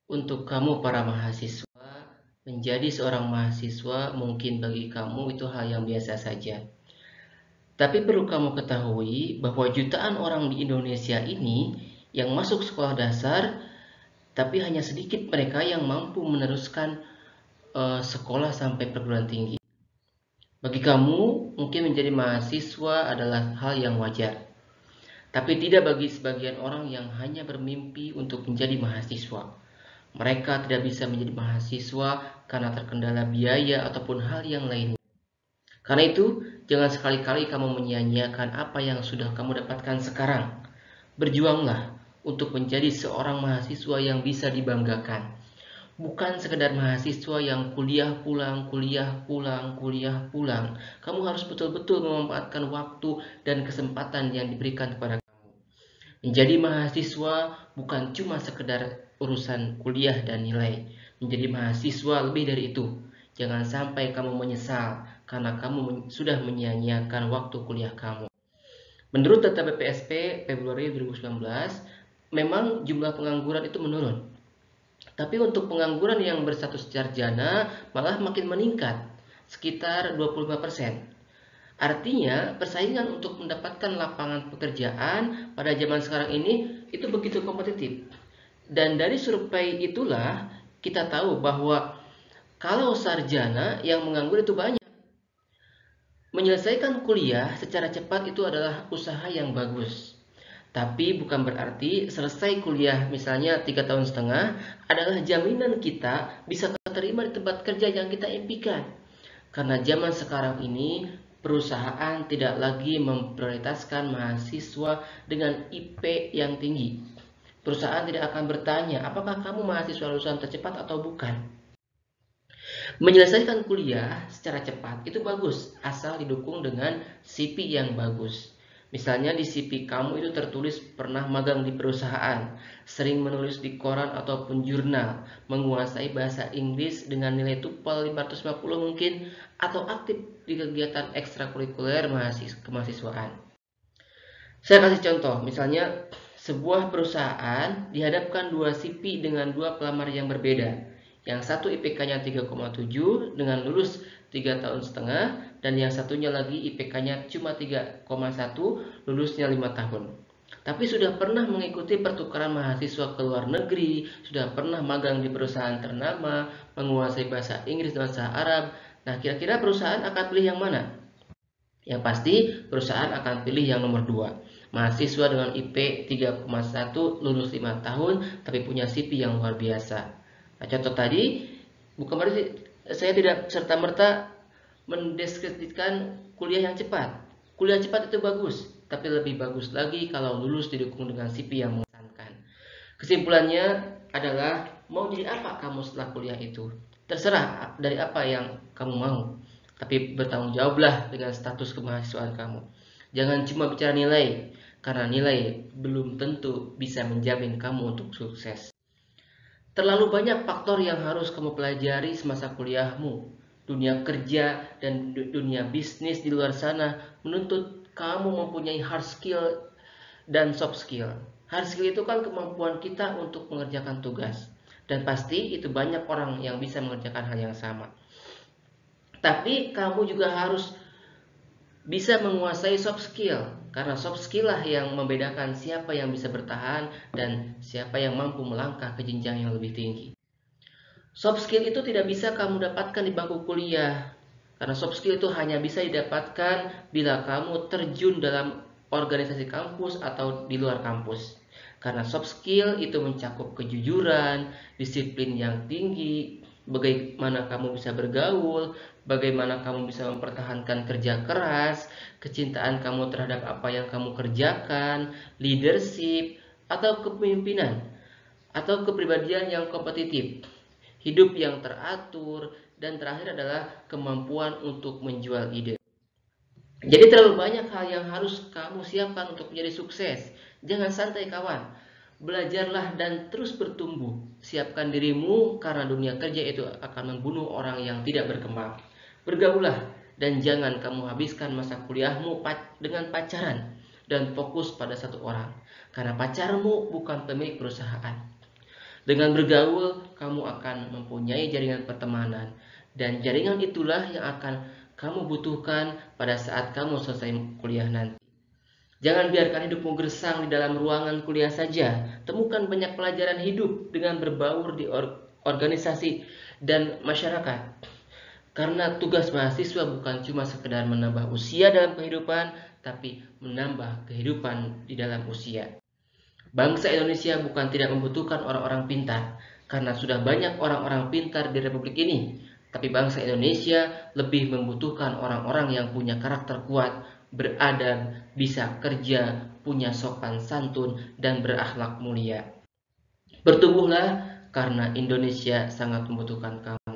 Untuk kamu para mahasiswa, menjadi seorang mahasiswa mungkin bagi kamu itu hal yang biasa saja. Tapi perlu kamu ketahui bahwa jutaan orang di Indonesia ini yang masuk sekolah dasar, tapi hanya sedikit mereka yang mampu meneruskan sekolah sampai perguruan tinggi. Bagi kamu, mungkin menjadi mahasiswa adalah hal yang wajar. Tapi tidak bagi sebagian orang yang hanya bermimpi untuk menjadi mahasiswa. Mereka tidak bisa menjadi mahasiswa karena terkendala biaya ataupun hal yang lainnya. Karena itu, jangan sekali-kali kamu menyia-nyiakan apa yang sudah kamu dapatkan sekarang. Berjuanglah untuk menjadi seorang mahasiswa yang bisa dibanggakan. Bukan sekedar mahasiswa yang kuliah pulang, kuliah pulang, kuliah pulang. Kamu harus betul-betul memanfaatkan waktu dan kesempatan yang diberikan kepada kamu. Menjadi mahasiswa bukan cuma sekedar urusan kuliah dan nilai. Menjadi mahasiswa lebih dari itu. Jangan sampai kamu menyesal karena kamu sudah menyia-nyiakan waktu kuliah kamu. Menurut data BPSP Februari 2019, memang jumlah pengangguran itu menurun. Tapi untuk pengangguran yang berstatus sarjana malah makin meningkat, sekitar 25%. Artinya, persaingan untuk mendapatkan lapangan pekerjaan pada zaman sekarang ini itu begitu kompetitif. Dan dari survei itulah kita tahu bahwa kalau sarjana yang menganggur itu banyak. Menyelesaikan kuliah secara cepat itu adalah usaha yang bagus. Tapi bukan berarti selesai kuliah misalnya 3 tahun setengah adalah jaminan kita bisa terima di tempat kerja yang kita impikan. Karena zaman sekarang ini perusahaan tidak lagi memprioritaskan mahasiswa dengan IP yang tinggi. Perusahaan tidak akan bertanya apakah kamu mahasiswa lulusan tercepat atau bukan. Menyelesaikan kuliah secara cepat itu bagus, asal didukung dengan CV yang bagus. Misalnya di CV kamu itu tertulis pernah magang di perusahaan, sering menulis di koran ataupun jurnal, menguasai bahasa Inggris dengan nilai TOEFL 550 mungkin, atau aktif di kegiatan ekstrakurikuler kemahasiswaan. Saya kasih contoh, misalnya sebuah perusahaan dihadapkan dua CV dengan dua pelamar yang berbeda. Yang satu IPK-nya 3,7 dengan lulus 3 tahun setengah, dan yang satunya lagi IPK-nya cuma 3,1, lulusnya 5 tahun. Tapi sudah pernah mengikuti pertukaran mahasiswa ke luar negeri, sudah pernah magang di perusahaan ternama, menguasai bahasa Inggris dan bahasa Arab. Nah, kira-kira perusahaan akan pilih yang mana? Yang pasti perusahaan akan pilih yang nomor 2. Mahasiswa dengan IP 3,1 lulus 5 tahun tapi punya CV yang luar biasa. Nah, contoh tadi bukan berarti saya tidak serta-merta mendeskripsikan kuliah yang cepat. Kuliah cepat itu bagus, tapi lebih bagus lagi kalau lulus didukung dengan CV yang mengesankan. Kesimpulannya adalah mau jadi apa kamu setelah kuliah itu? Terserah dari apa yang kamu mau. Tapi bertanggung jawablah dengan status kemahasiswaan kamu. Jangan cuma bicara nilai, karena nilai belum tentu bisa menjamin kamu untuk sukses. Terlalu banyak faktor yang harus kamu pelajari semasa kuliahmu. Dunia kerja dan dunia bisnis di luar sana menuntut kamu mempunyai hard skill dan soft skill. Hard skill itu kan kemampuan kita untuk mengerjakan tugas. Dan pasti itu banyak orang yang bisa mengerjakan hal yang sama. Tapi kamu juga harus bisa menguasai soft skill, karena soft skill lah yang membedakan siapa yang bisa bertahan dan siapa yang mampu melangkah ke jenjang yang lebih tinggi. Soft skill itu tidak bisa kamu dapatkan di bangku kuliah, karena soft skill itu hanya bisa didapatkan bila kamu terjun dalam organisasi kampus atau di luar kampus. Karena soft skill itu mencakup kejujuran, disiplin yang tinggi, bagaimana kamu bisa bergaul, bagaimana kamu bisa mempertahankan kerja keras, kecintaan kamu terhadap apa yang kamu kerjakan, leadership, atau kepemimpinan, atau kepribadian yang kompetitif, hidup yang teratur, dan terakhir adalah kemampuan untuk menjual ide. Jadi terlalu banyak hal yang harus kamu siapkan untuk menjadi sukses. Jangan santai kawan. Belajarlah dan terus bertumbuh. Siapkan dirimu karena dunia kerja itu akan membunuh orang yang tidak berkembang. Bergaulah dan jangan kamu habiskan masa kuliahmu dengan pacaran dan fokus pada satu orang. Karena pacarmu bukan pemilik perusahaan. Dengan bergaul, kamu akan mempunyai jaringan pertemanan, dan jaringan itulah yang akan kamu butuhkan pada saat kamu selesai kuliah nanti. Jangan biarkan hidupmu gersang di dalam ruangan kuliah saja. Temukan banyak pelajaran hidup dengan berbaur di organisasi dan masyarakat. Karena tugas mahasiswa bukan cuma sekedar menambah usia dalam kehidupan, tapi menambah kehidupan di dalam usia. Bangsa Indonesia bukan tidak membutuhkan orang-orang pintar, karena sudah banyak orang-orang pintar di Republik ini. Tapi bangsa Indonesia lebih membutuhkan orang-orang yang punya karakter kuat, beradab, bisa kerja, punya sopan santun, dan berakhlak mulia. Bertumbuhlah karena Indonesia sangat membutuhkan kamu.